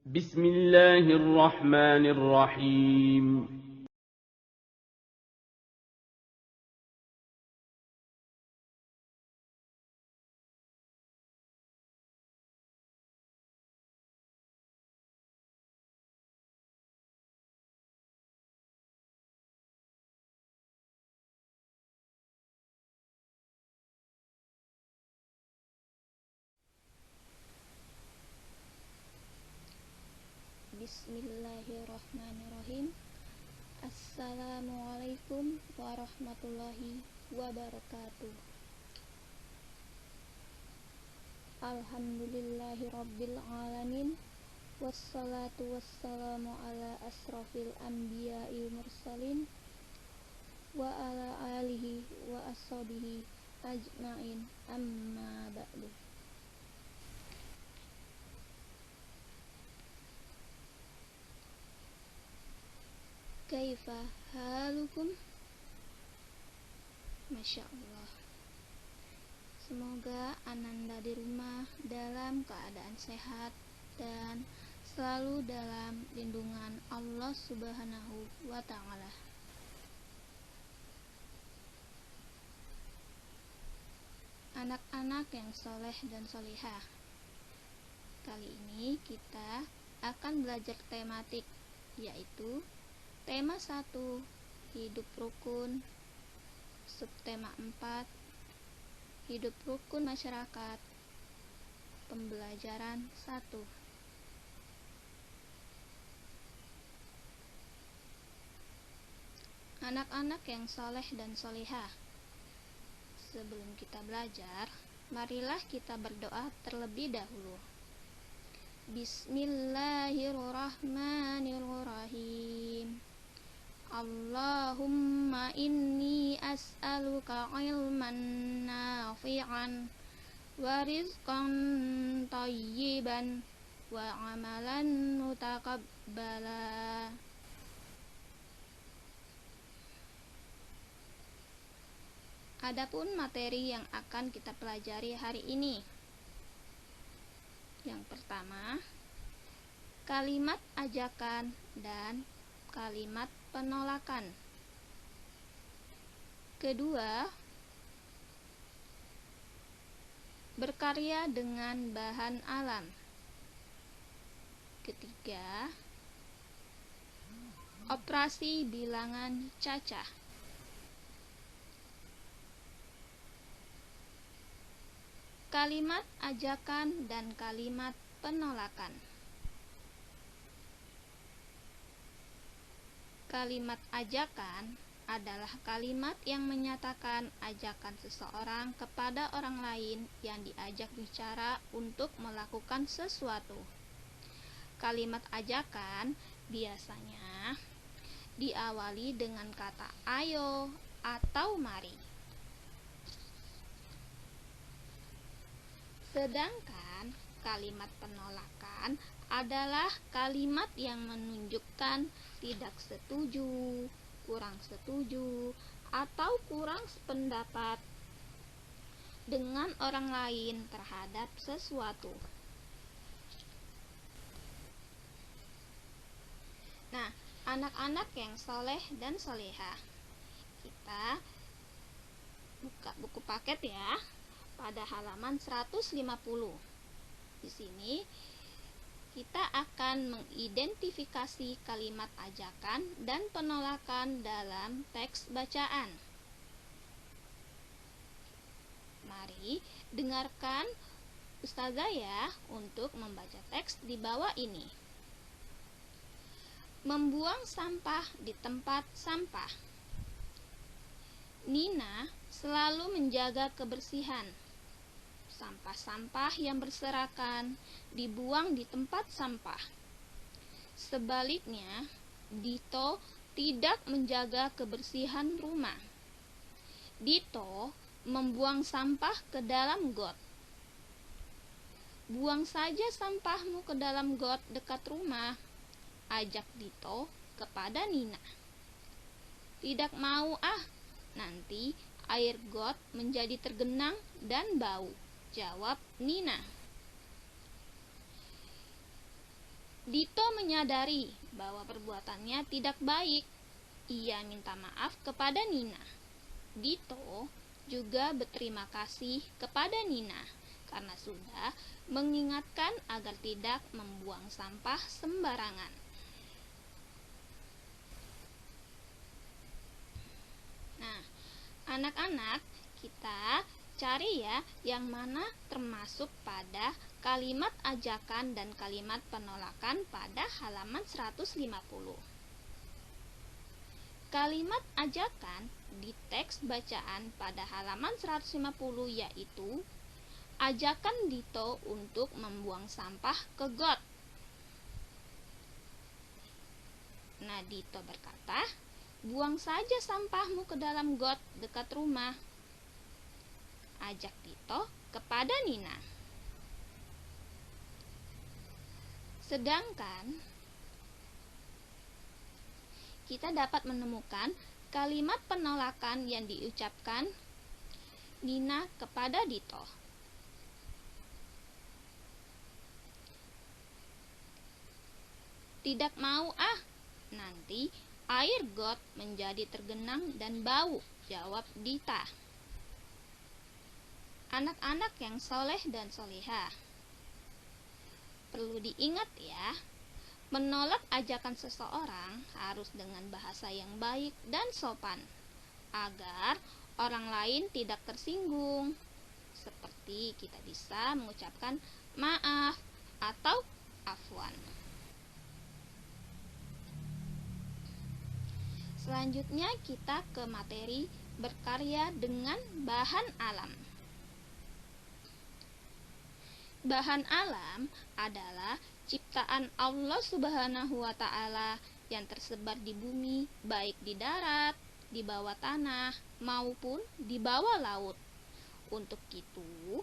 بسم الله الرحمن الرحيم. Bismillahirrahmanirrahim. Assalamualaikum warahmatullahi wabarakatuh. Alhamdulillahirabbil alamin. Wassalatu wassalamu ala asrofil anbiya'il mursalin wa ala alihi wa ashabihi ajma'in, amma ba'du. Kaifa halukum? Masya Allah. Semoga Ananda di rumah dalam keadaan sehat dan selalu dalam lindungan Allah Subhanahu wa Ta'ala. Anak-anak yang soleh dan solihah, kali ini kita akan belajar tematik, yaitu tema 1, hidup rukun. Subtema 4, hidup rukun masyarakat. Pembelajaran 1. Anak-anak yang soleh dan solihah, sebelum kita belajar, marilah kita berdoa terlebih dahulu. Bismillahirrahmanirrahim. Allahumma inni as'aluka ilman nafi'an wa rizqan thayyiban wa amalan mutaqabbala. Adapun materi yang akan kita pelajari hari ini. Yang pertama, kalimat ajakan dan kalimat penolakan. Kedua, berkarya dengan bahan alam. Ketiga, operasi bilangan cacah. Kalimat ajakan dan kalimat penolakan. Kalimat ajakan adalah kalimat yang menyatakan ajakan seseorang kepada orang lain yang diajak bicara untuk melakukan sesuatu. Kalimat ajakan biasanya diawali dengan kata ayo atau mari. Sedangkan kalimat penolakan adalah kalimat yang menunjukkan tidak setuju, kurang setuju, atau kurang sependapat dengan orang lain terhadap sesuatu. Nah, anak-anak yang soleh dan solehah, kita buka buku paket ya, pada halaman 150. Di sini kita akan mengidentifikasi kalimat ajakan dan penolakan dalam teks bacaan. Mari dengarkan Ustazah ya untuk membaca teks di bawah ini. Membuang sampah di tempat sampah. Nina selalu menjaga kebersihan. Sampah-sampah yang berserakan dibuang di tempat sampah. Sebaliknya, Dito tidak menjaga kebersihan rumah. Dito membuang sampah ke dalam got. Buang saja sampahmu ke dalam got dekat rumah, ajak Dito kepada Nina. Tidak mau nanti air got menjadi tergenang dan bau, jawab Nina. Dito menyadari bahwa perbuatannya tidak baik. Ia minta maaf kepada Nina. Dito juga berterima kasih kepada Nina karena sudah mengingatkan agar tidak membuang sampah sembarangan. Nah, anak-anak, kita cari ya yang mana termasuk pada kalimat ajakan dan kalimat penolakan pada halaman 150. Kalimat ajakan di teks bacaan pada halaman 150 yaitu ajakan Dito untuk membuang sampah ke got. Nah, Dito berkata, "Buang saja sampahmu ke dalam got dekat rumah." Ajak Dito kepada Nina. Sedangkan kita dapat menemukan kalimat penolakan yang diucapkan Nina kepada Dito. Tidak mau ah, nanti air got menjadi tergenang dan bau, jawab Dita. Anak-anak yang soleh dan soleha, perlu diingat ya, menolak ajakan seseorang harus dengan bahasa yang baik dan sopan, agar orang lain tidak tersinggung. Seperti kita bisa mengucapkan maaf atau afwan. Selanjutnya kita ke materi berkarya dengan bahan alam. Bahan alam adalah ciptaan Allah Subhanahu wa Ta'ala yang tersebar di bumi, baik di darat, di bawah tanah, maupun di bawah laut. Untuk itu,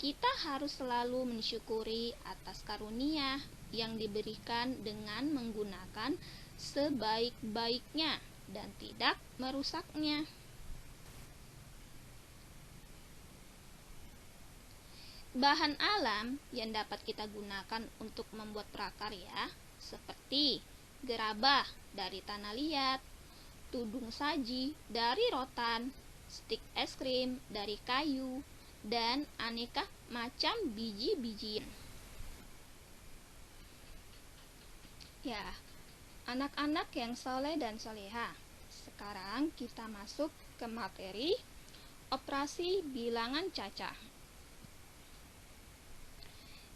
kita harus selalu mensyukuri atas karunia yang diberikan dengan menggunakan sebaik-baiknya dan tidak merusaknya. Bahan alam yang dapat kita gunakan untuk membuat prakarya seperti gerabah dari tanah liat, tudung saji dari rotan, stik es krim dari kayu, dan aneka macam biji-bijian. Ya, anak-anak yang soleh dan soleha, sekarang kita masuk ke materi operasi bilangan cacah.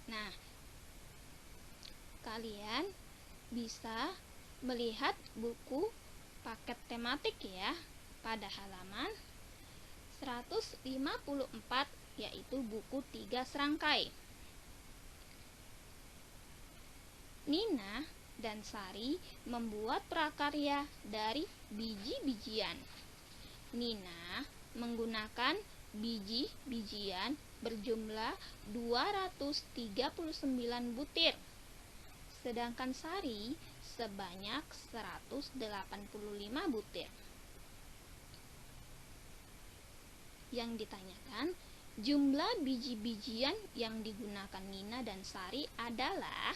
Nah, kalian bisa melihat buku paket tematik ya pada halaman 154, yaitu buku 3 serangkai. Nina dan Sari membuat prakarya dari biji-bijian. Nina menggunakan biji-bijian berjumlah 239 butir, sedangkan Sari sebanyak 185 butir. Yang ditanyakan, jumlah biji-bijian yang digunakan Nina dan Sari adalah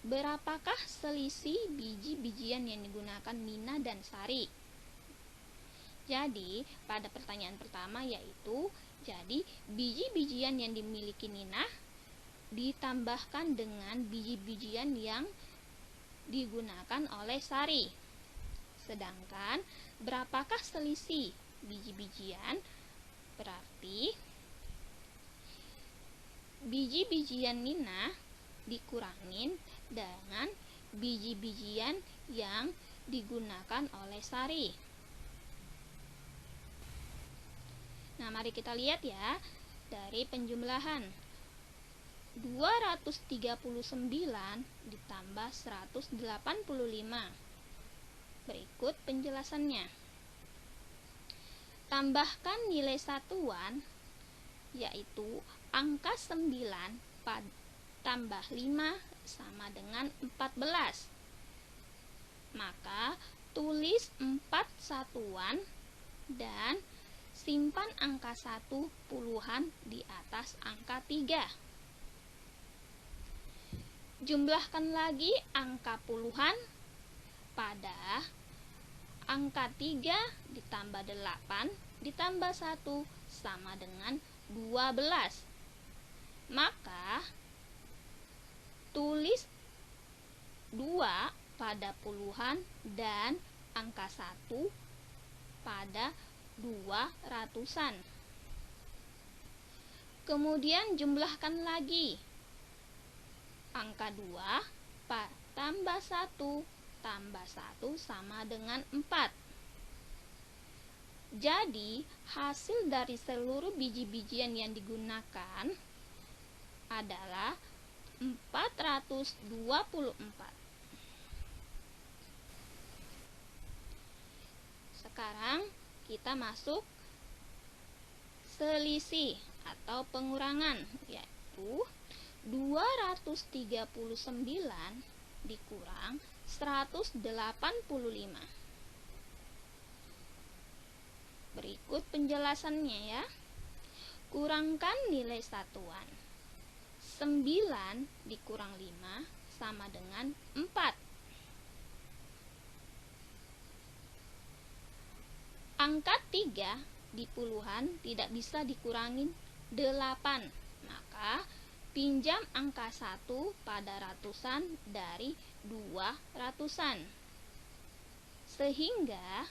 berapakah selisih biji-bijian yang digunakan Nina dan Sari? Jadi, pada pertanyaan pertama yaitu, jadi biji-bijian yang dimiliki Nina ditambahkan dengan biji-bijian yang digunakan oleh Sari. Sedangkan, berapakah selisih biji-bijian? Berarti, biji-bijian Nina dikurangin dengan biji-bijian yang digunakan oleh Sari. Nah, mari kita lihat ya dari penjumlahan. 239 ditambah 185. Berikut penjelasannya. Tambahkan nilai satuan, yaitu angka 9 tambah 5 sama dengan 14. Maka tulis 4 satuan dan simpan angka 1 puluhan di atas angka 3. Jumlahkan lagi angka puluhan pada angka 3 ditambah 8 ditambah 1 sama dengan 12. Maka tulis 2 pada puluhan dan angka 1 pada 2 ratusan. Kemudian jumlahkan lagi angka 2 tambah 1 tambah 1 sama dengan 4. Jadi hasil dari seluruh biji-bijian yang digunakan adalah 424. Sekarang kita masuk selisih atau pengurangan, yaitu 239 dikurang 185. Berikut penjelasannya ya. Kurangkan nilai satuan. 9 dikurang 5 sama dengan 4. Angka 3 di puluhan tidak bisa dikurangin 8. Maka pinjam angka 1 pada ratusan dari 2 ratusan. Sehingga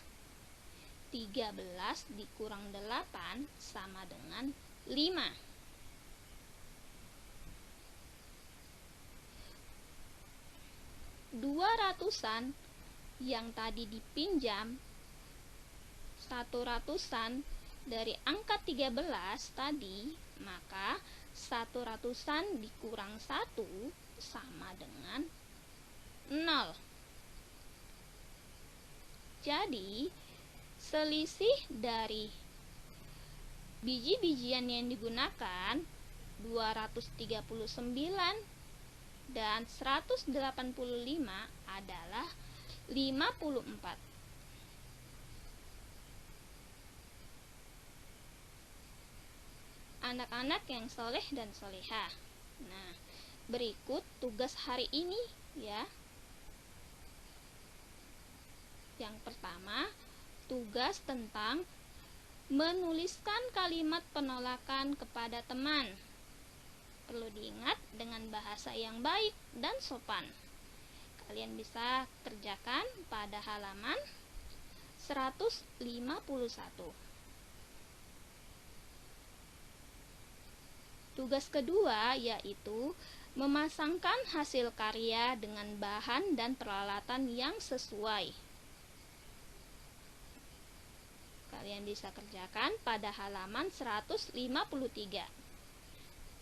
13 dikurang 8 sama dengan 5. Dua ratusan yang tadi dipinjam 1 ratusan dari angka 13 tadi, maka 1 ratusan dikurang 1 sama dengan 0. Jadi selisih dari biji-bijian yang digunakan 239 dan 185 adalah 54. Anak-anak yang soleh dan solehah. Nah, berikut tugas hari ini ya. Yang pertama, tugas tentang menuliskan kalimat penolakan kepada teman. Perlu diingat dengan bahasa yang baik dan sopan. Kalian bisa kerjakan pada halaman 151. Tugas kedua yaitu memasangkan hasil karya dengan bahan dan peralatan yang sesuai. Kalian bisa kerjakan pada halaman 153.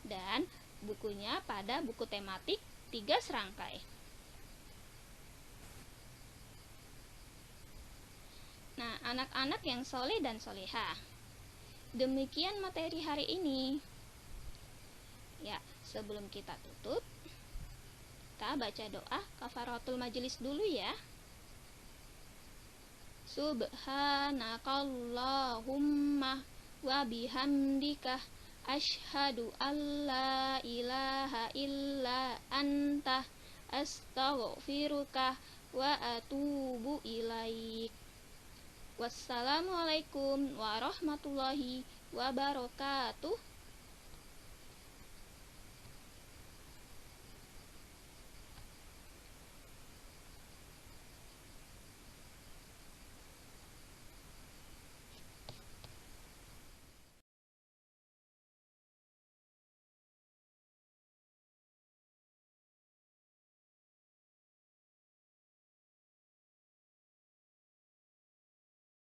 Dan bukunya pada buku tematik 3 serangkai. Nah, anak-anak yang soleh dan solehah, demikian materi hari ini. Ya, sebelum kita tutup, kita baca doa kafaratul majelis dulu ya. Subhanakallahumma wa bihamdika asyhadu alla ilaha illa anta astaghfiruka wa atubu ilaik. Wassalamualaikum warahmatullahi wabarakatuh.